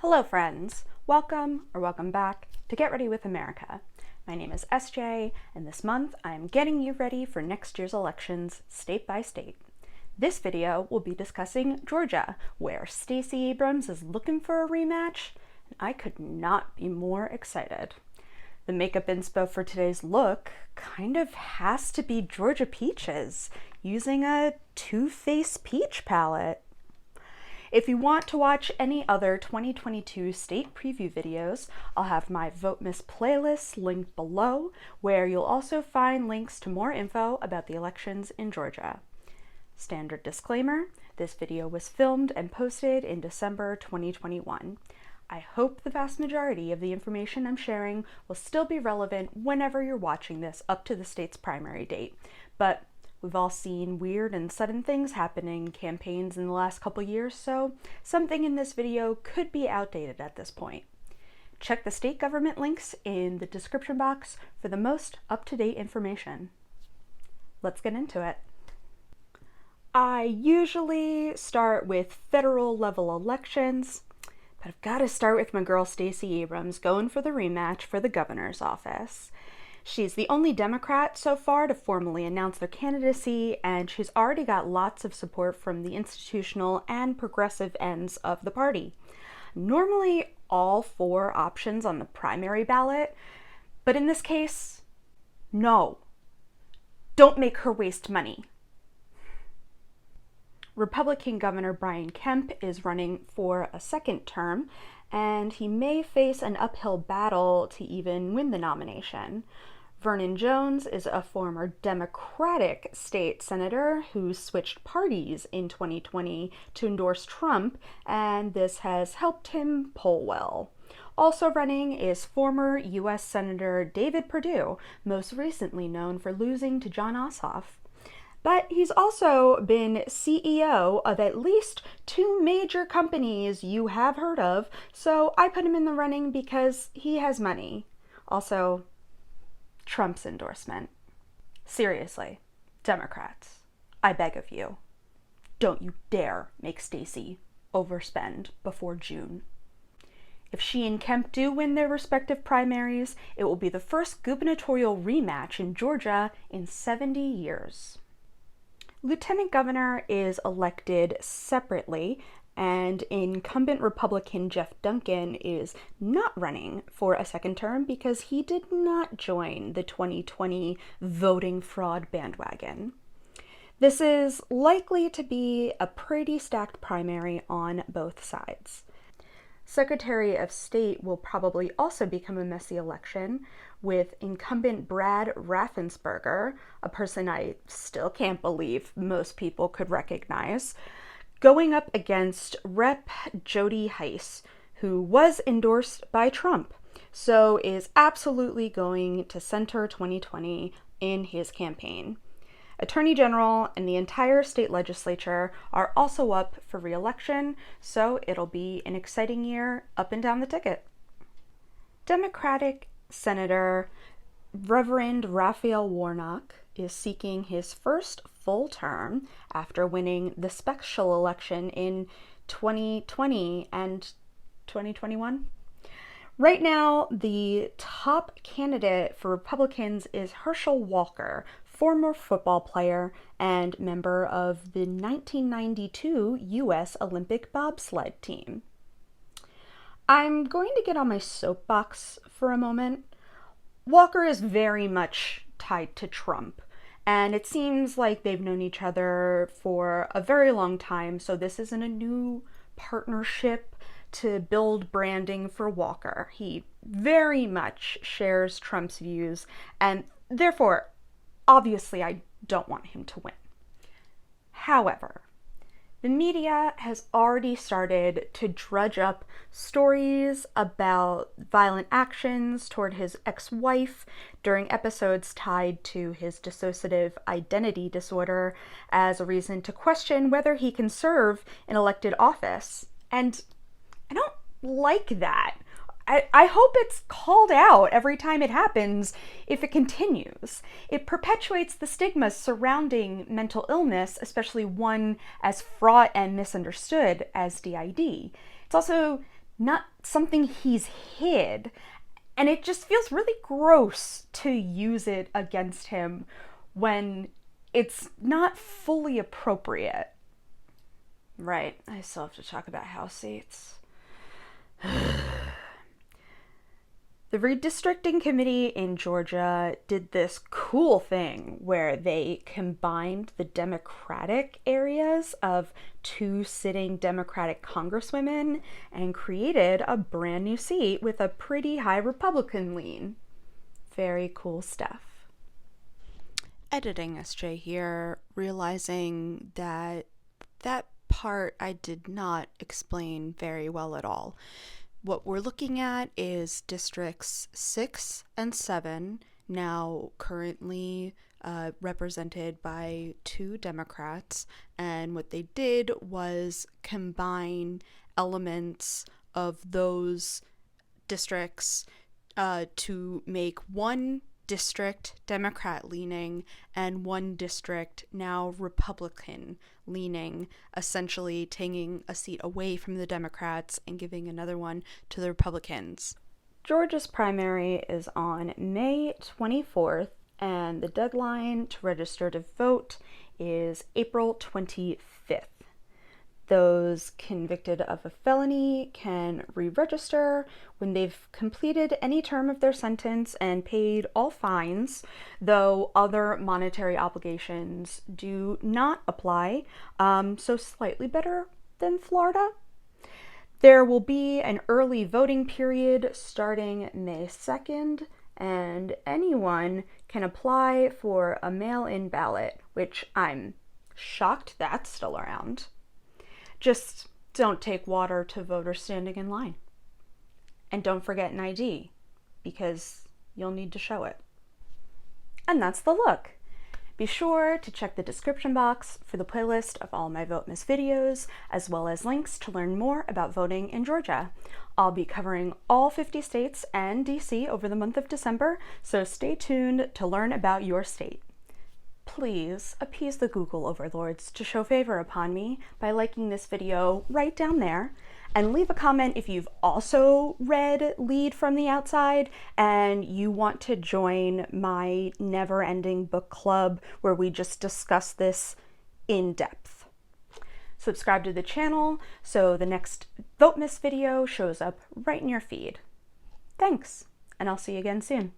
Hello friends, welcome or welcome back to Get Ready with America. My name is SJ, and this month I am getting you ready for next year's elections state by state. This video will be discussing Georgia, where Stacey Abrams is looking for a rematch, and I could not be more excited. The makeup inspo for today's look kind of has to be Georgia Peaches, using a Too Faced Peach palette. If you want to watch any other 2022 state preview videos, I'll have my Votemas playlist linked below, where you'll also find links to more info about the elections in Georgia. Standard disclaimer, this video was filmed and posted in December 2021. I hope the vast majority of the information I'm sharing will still be relevant whenever you're watching this up to the state's primary date, but we've all seen weird and sudden things happening in campaigns in the last couple years, so something in this video could be outdated at this point. Check the state government links in the description box for the most up-to-date information. Let's get into it. I usually start with federal level elections, but I've got to start with my girl Stacey Abrams going for the rematch for the governor's office. She's the only Democrat so far to formally announce their candidacy, and she's already got lots of support from the institutional and progressive ends of the party. Normally, all four options on the primary ballot, but in this case, no. Don't make her waste money. Republican Governor Brian Kemp is running for a second term, and he may face an uphill battle to even win the nomination. Vernon Jones is a former Democratic state senator who switched parties in 2020 to endorse Trump, and this has helped him poll well. Also running is former U.S. Senator David Perdue, most recently known for losing to Jon Ossoff. But he's also been CEO of at least two major companies you have heard of, so I put him in the running because he has money. Also, Trump's endorsement. Seriously, Democrats, I beg of you, don't you dare make Stacey overspend before June. If she and Kemp do win their respective primaries, it will be the first gubernatorial rematch in Georgia in 70 years. Lieutenant governor is elected separately, and incumbent Republican Jeff Duncan is not running for a second term because he did not join the 2020 voting fraud bandwagon. This is likely to be a pretty stacked primary on both sides. Secretary of State will probably also become a messy election, with incumbent Brad Raffensperger, a person I still can't believe most people could recognize, going up against Rep. Jody Hice, who was endorsed by Trump, so is absolutely going to center 2020 in his campaign. Attorney General and the entire state legislature are also up for re-election, so it'll be an exciting year up and down the ticket. Democratic Senator Reverend Raphael Warnock is seeking his first full term after winning the special election in 2020 and 2021. Right now, the top candidate for Republicans is Herschel Walker, former football player and member of the 1992 U.S. Olympic bobsled team. I'm going to get on my soapbox for a moment. Walker is very much tied to Trump, and it seems like they've known each other for a very long time, so this isn't a new partnership to build branding for Walker. He very much shares Trump's views, and therefore, obviously, I don't want him to win. However, the media has already started to drudge up stories about violent actions toward his ex-wife during episodes tied to his dissociative identity disorder as a reason to question whether he can serve in elected office. And I don't like that. I hope it's called out every time it happens if it continues. It perpetuates the stigma surrounding mental illness, especially one as fraught and misunderstood as DID. It's also not something he's hid. And it just feels really gross to use it against him when it's not fully appropriate. Right, I still have to talk about house seats. The redistricting committee in Georgia did this cool thing where they combined the Democratic areas of 2 sitting Democratic congresswomen and created a brand new seat with a pretty high Republican lean. Very cool stuff. Editing SJ here, realizing that part I did not explain very well at all. What we're looking at is districts 6 and 7, now currently represented by 2 Democrats, and what they did was combine elements of those districts to make one district Democrat leaning and one district now Republican leaning, essentially taking a seat away from the Democrats and giving another one to the Republicans. Georgia's primary is on May 24th, and the deadline to register to vote is April 25th. Those convicted of a felony can re-register when they've completed any term of their sentence and paid all fines, though other monetary obligations do not apply, so slightly better than Florida. There will be an early voting period starting May 2nd, and anyone can apply for a mail-in ballot, which I'm shocked that's still around. Just don't take water to voters standing in line. And don't forget an ID, because you'll need to show it. And that's the look. Be sure to check the description box for the playlist of all my Votemas videos, as well as links to learn more about voting in Georgia. I'll be covering all 50 states and DC over the month of December, so stay tuned to learn about your state. Please appease the Google overlords to show favor upon me by liking this video right down there, and leave a comment if you've also read Lead from the Outside and you want to join my never-ending book club where we just discuss this in depth. Subscribe to the channel so the next Votemas video shows up right in your feed. Thanks, and I'll see you again soon.